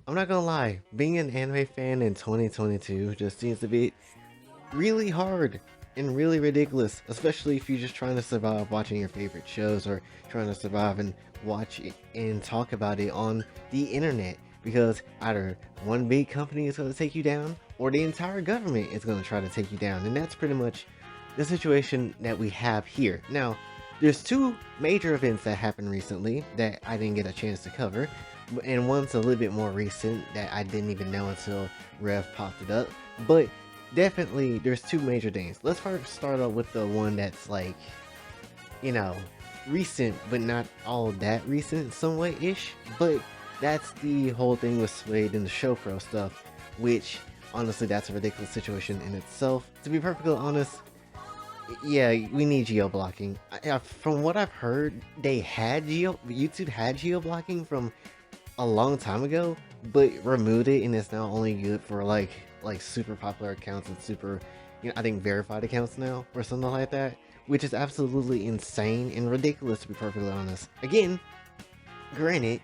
I'm not gonna lie, being an anime fan in 2022 just seems to be really hard and really ridiculous, especially if you're just trying to survive watching your favorite shows or trying to survive and watch it and talk about it on the internet. Because either one big company is going to take you down or the entire government is going to try to take you down. And that's pretty much the situation that we have here. Now, there's two major events that happened recently that I didn't get a chance to cover, and one's a little bit more recent that I didn't even know until Rev popped it up. But definitely, there's two major things. Let's first start off with the one that's like, you know, recent, but not all that recent, somewhat ish. But that's the whole thing with Suede and the Shopro stuff, which honestly, that's a ridiculous situation in itself. To be perfectly honest, yeah, we need geo blocking. From what I've heard, YouTube had geo blocking from a long time ago, but removed it, and it's now only good for like super popular accounts and super, I think verified accounts now or something like that, which is absolutely insane and ridiculous, to be perfectly honest. Again, granted,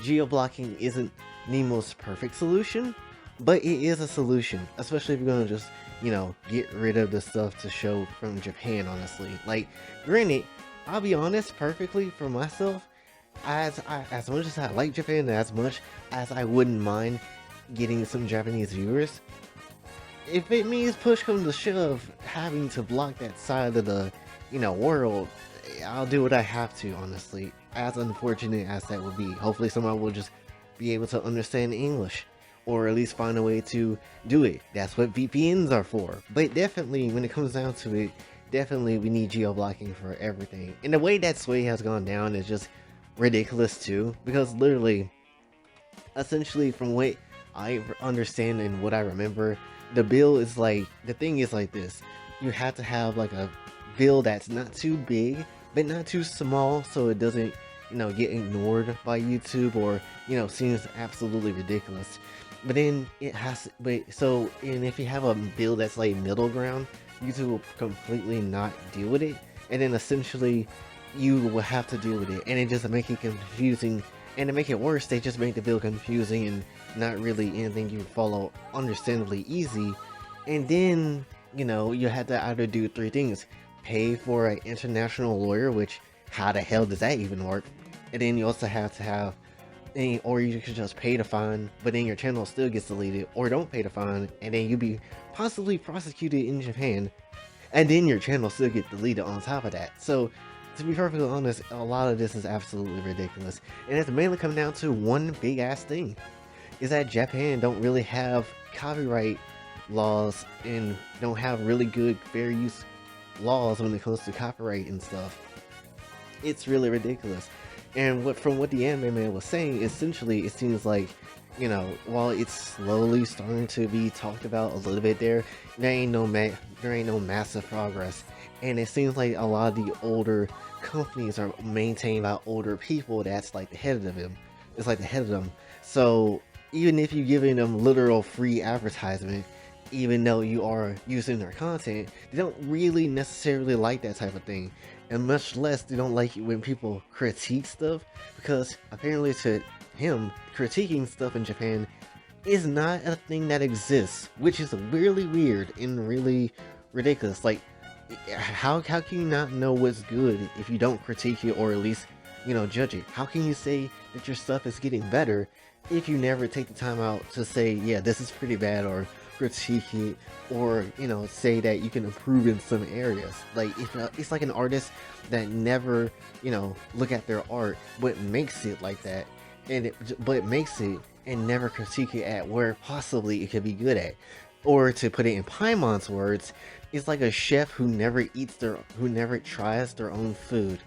geo blocking isn't the most perfect solution, but it is a solution, especially if you're gonna just get rid of the stuff to show from Japan. Honestly, like, granted, I'll be honest, perfectly for myself, as much as I like Japan, as much as I wouldn't mind getting some Japanese viewers, if it means push come to shove, having to block that side of the world, I'll do what I have to. Honestly, as unfortunate as that would be, hopefully someone will just be able to understand English, or at least find a way to do it. That's what VPNs are for. But definitely, when it comes down to it, definitely we need geo blocking for everything. And the way that sway has gone down is just ridiculous too, because literally, essentially, from what I understand and what I remember, the thing is like this: you have to have like a bill that's not too big but not too small, so it doesn't get ignored by YouTube, or seems absolutely ridiculous. But then it has, but so, and if you have a bill that's like middle ground, YouTube will completely not deal with it, and then essentially you will have to deal with it, and it just make it confusing. And to make it worse, they just make the bill confusing and not really anything you follow understandably easy. And then you have to either do three things: pay for an international lawyer, which how the hell does that even work? And then you also have to have, or you could just pay the fine, but then your channel still gets deleted, or don't pay the fine, and then you be possibly prosecuted in Japan, and then your channel still get deleted on top of that. So, to be perfectly honest, a lot of this is absolutely ridiculous, and it's mainly coming down to one big ass thing: is that Japan don't really have copyright laws and don't have really good fair use laws when it comes to copyright and stuff. It's really ridiculous. And from what the anime man was saying, essentially it seems like, while it's slowly starting to be talked about a little bit there ain't no massive progress. And it seems like a lot of the older companies are maintained by older people that's like the head of them. It's like the head of them. So even if you're giving them literal free advertisement, even though you are using their content, they don't really necessarily like that type of thing. And much less they don't like it when people critique stuff, because apparently to him, critiquing stuff in Japan is not a thing that exists, which is really weird and really ridiculous. Like, how can you not know what's good if you don't critique it, or at least judge it? How can you say that your stuff is getting better if you never take the time out to say, yeah, this is pretty bad, or critique it, or say that you can improve in some areas? Like, if it's like an artist that never look at their art, but makes it like that, but makes it and never critique it at where possibly it could be good at. Or to put it in Paimon's words, it's like a chef who never tries their own food.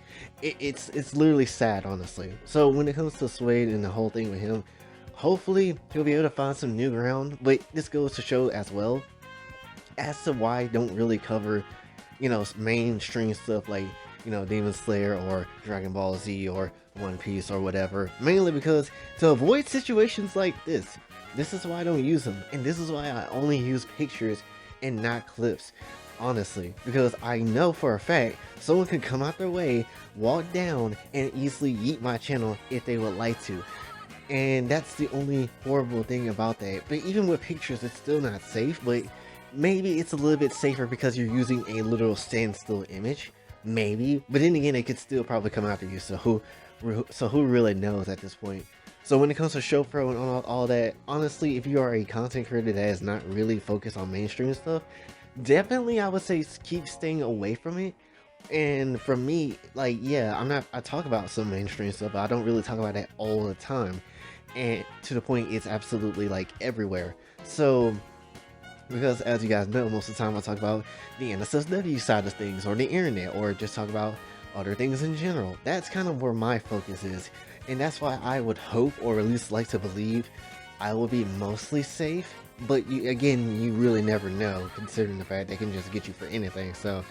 It's literally sad, honestly. So when it comes to Suede and the whole thing with him, hopefully he'll be able to find some new ground. But this goes to show as well as to why I don't really cover mainstream stuff like Demon Slayer or Dragon Ball Z or One Piece or whatever. Mainly because to avoid situations like this is why I don't use them, and this is why I only use pictures and not clips. Honestly, because I know for a fact someone could come out their way, walk down, and easily yeet my channel if they would like to. And that's the only horrible thing about that. But even with pictures, it's still not safe. But maybe it's a little bit safer because you're using a literal standstill image. Maybe. But then again, it could still probably come after you. So who really knows at this point? So when it comes to Shopro and all that, honestly, if you are a content creator that is not really focused on mainstream stuff, definitely I would say keep staying away from it. And for me, like, yeah, I talk about some mainstream stuff, but I don't really talk about that all the time. And to the point, it's absolutely like everywhere. So, because as you guys know, most of the time I talk about the NSFW side of things, or the internet, or just talk about other things in general. That's kind of where my focus is. And that's why I would hope, or at least like to believe, I will be mostly safe. But again, you really never know, considering the fact they can just get you for anything. So,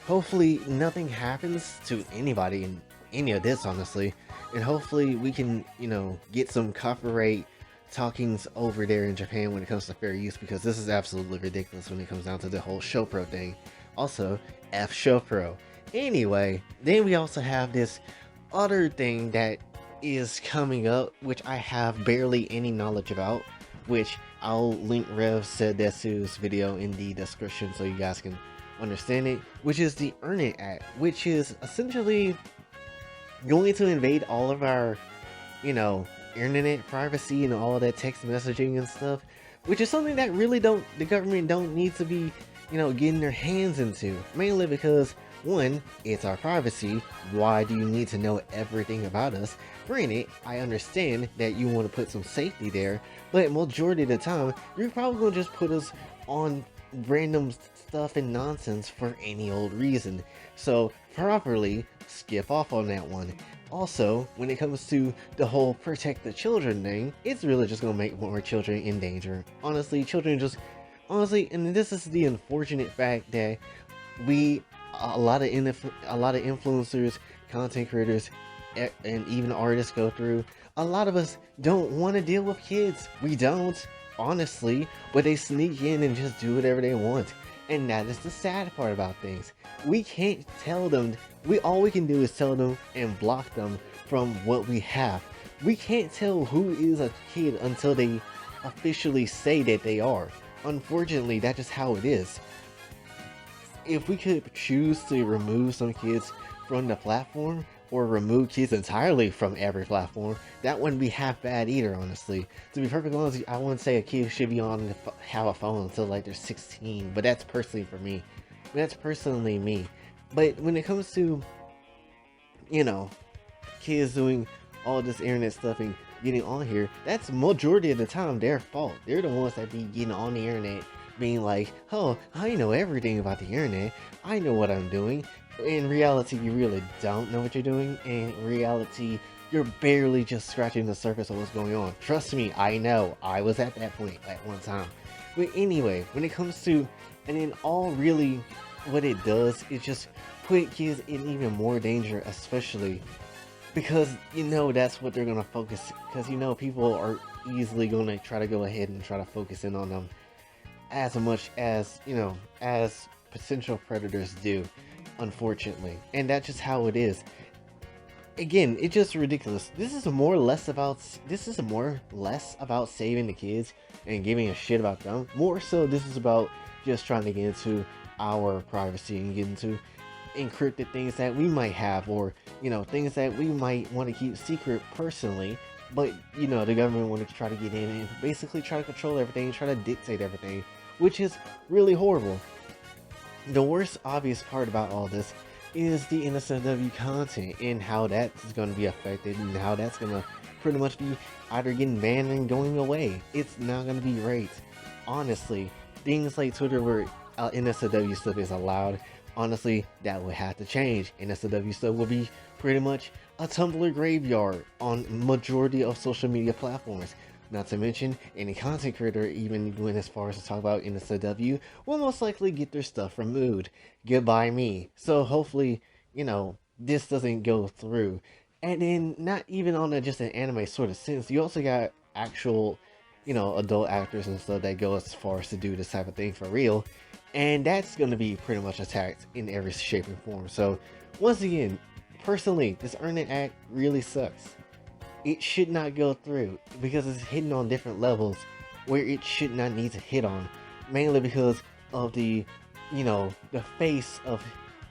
hopefully nothing happens to anybody in any of this, honestly, and hopefully we can, get some copyright talkings over there in Japan when it comes to fair use, because this is absolutely ridiculous when it comes down to the whole Shopro thing. Also, F Shopro. Anyway, then we also have this other thing that is coming up, which I have barely any knowledge about, which I'll link Rev said Desu's video in the description so you guys can understand it, which is the Earn It Act, which is essentially going to invade all of our, internet privacy and all that text messaging and stuff, which is something that really the government don't need to be, getting their hands into, mainly because, one, it's our privacy. Why do you need to know everything about us? Granted, I understand that you want to put some safety there, but majority of the time, you're probably going to just put us on random stuff and nonsense for any old reason. So properly skip off on that one. Also, when it comes to the whole protect the children thing, it's really just gonna make more children in danger. Honestly, and this is the unfortunate fact that a lot of influencers, content creators, and even artists go through. A lot of us don't want to deal with kids. We don't, honestly, but they sneak in and just do whatever they want. And that is the sad part about things. We can't tell them. All we can do is tell them and block them from what we have. We can't tell who is a kid until they officially say that they are. Unfortunately, that's just how it is. If we could choose to remove some kids from the platform, or remove kids entirely from every platform, that wouldn't be half bad either, honestly. To be perfectly honest, I wouldn't say a kid should be have a phone until like they're 16, but that's personally for me. That's personally me. But when it comes to, kids doing all this internet stuff and getting on here, that's majority of the time their fault. They're the ones that be getting on the internet being like, oh, I know everything about the internet. I know what I'm doing. In reality, you really don't know what you're doing. In reality, you're barely just scratching the surface of what's going on. Trust me, I know. I was at that point at one time. But anyway, when it comes to, and then all really what it does is just put kids in even more danger, especially because that's what they're gonna focus, because people are easily gonna try to go ahead and try to focus in on them as much as as potential predators do, unfortunately. And that's just how it is. Again, it's just ridiculous. This is more or less about saving the kids and giving a shit about them. More so, this is about just trying to get into our privacy and get into encrypted things that we might have, or things that we might want to keep secret personally, but the government wanted to try to get in and basically try to control everything, try to dictate everything, which is really horrible. The worst obvious part about all this is the NSFW content and how that's going to be affected, and how that's going to pretty much be either getting banned and going away. It's not going to be great. Honestly, things like Twitter where NSFW stuff is allowed, honestly, that would have to change. NSFW stuff will be pretty much a Tumblr graveyard on majority of social media platforms. Not to mention, any content creator even went as far as to talk about NSFW will most likely get their stuff removed. Goodbye me. So hopefully, this doesn't go through. And then, not even on just an anime sort of sense, you also got actual, adult actors and stuff that go as far as to do this type of thing for real. And that's going to be pretty much attacked in every shape and form. So, once again, personally, this Earn It Act really sucks. it should not go through because it's hitting on different levels where it should not need to hit on, mainly because of the, the face of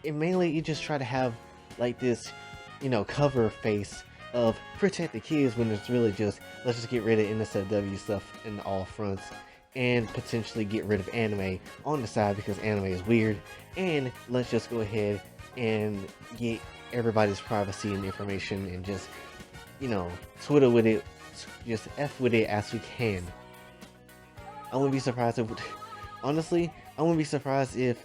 it. Mainly, you just try to have like this, cover face of protect the kids when it's really just let's just get rid of NSFW stuff in all fronts and potentially get rid of anime on the side because anime is weird, and let's just go ahead and get everybody's privacy and information and just, Twitter with it, just F with it as we can. I wouldn't be surprised if, honestly, I wouldn't be surprised if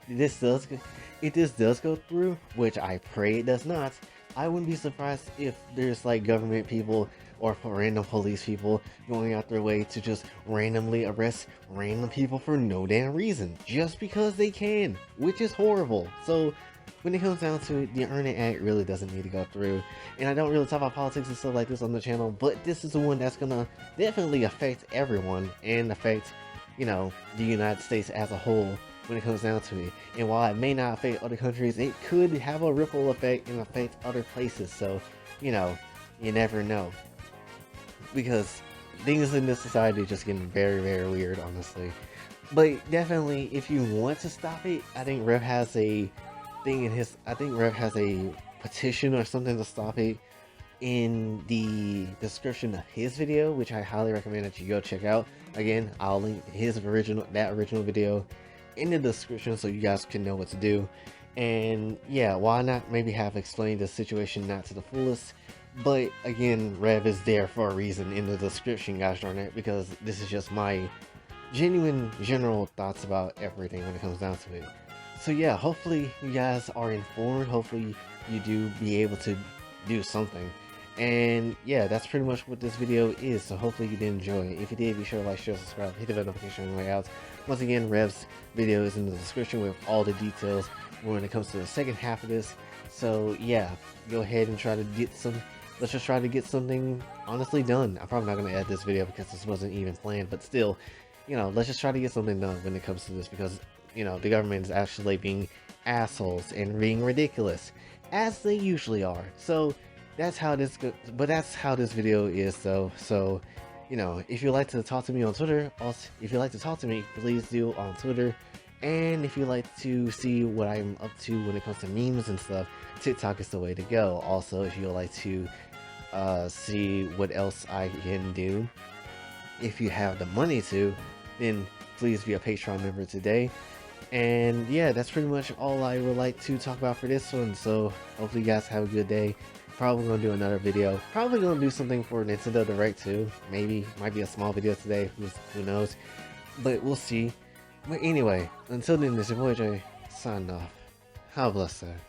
this does go through, which I pray it does not. I wouldn't be surprised if there's like government people or random police people going out their way to just randomly arrest random people for no damn reason, just because they can, which is horrible. So when it comes down to it, the Earn It Act really doesn't need to go through. And I don't really talk about politics and stuff like this on the channel, but this is the one that's gonna definitely affect everyone and affect, the United States as a whole when it comes down to it. And while it may not affect other countries, it could have a ripple effect and affect other places. So, you never know. Because things in this society are just getting very, very weird, honestly. But definitely, if you want to stop it, I think Rev has a thing in his. I think Rev has a petition or something to stop it in the description of his video, which I highly recommend that you go check out. Again, I'll link that original video in the description so you guys can know what to do. And yeah, why not maybe have explained the situation not to the fullest. But again, Rev is there for a reason in the description, guys, darn it, because this is just my genuine general thoughts about everything when it comes down to it. So yeah, hopefully you guys are informed. Hopefully you do be able to do something. And yeah, that's pretty much what this video is. So hopefully you did enjoy it. If you did, be sure to like, share, subscribe, hit the bell notification on the way out. Once again, Rev's video is in the description with all the details when it comes to the second half of this. So yeah, go ahead and try to get let's just try to get something honestly done. I'm probably not going to edit this video because this wasn't even planned, but still, let's just try to get something done when it comes to this, because, the government is actually being assholes and being ridiculous, as they usually are. So that's how this that's how this video is, though. So, if you'd like to talk to me on Twitter, also, if you'd like to talk to me, please do on Twitter. And if you'd like to see what I'm up to when it comes to memes and stuff, TikTok is the way to go. Also, if you'd like to see what else I can do, if you have the money to, then please be a Patreon member today. And yeah, that's pretty much all I would like to talk about for this one. So hopefully you guys have a good day. Probably gonna do another video. Probably gonna do something for Nintendo Direct too. Maybe, might be a small video today. Who knows? But we'll see. But anyway, until then, this is your boy Jay, signing off. Have a blessed day.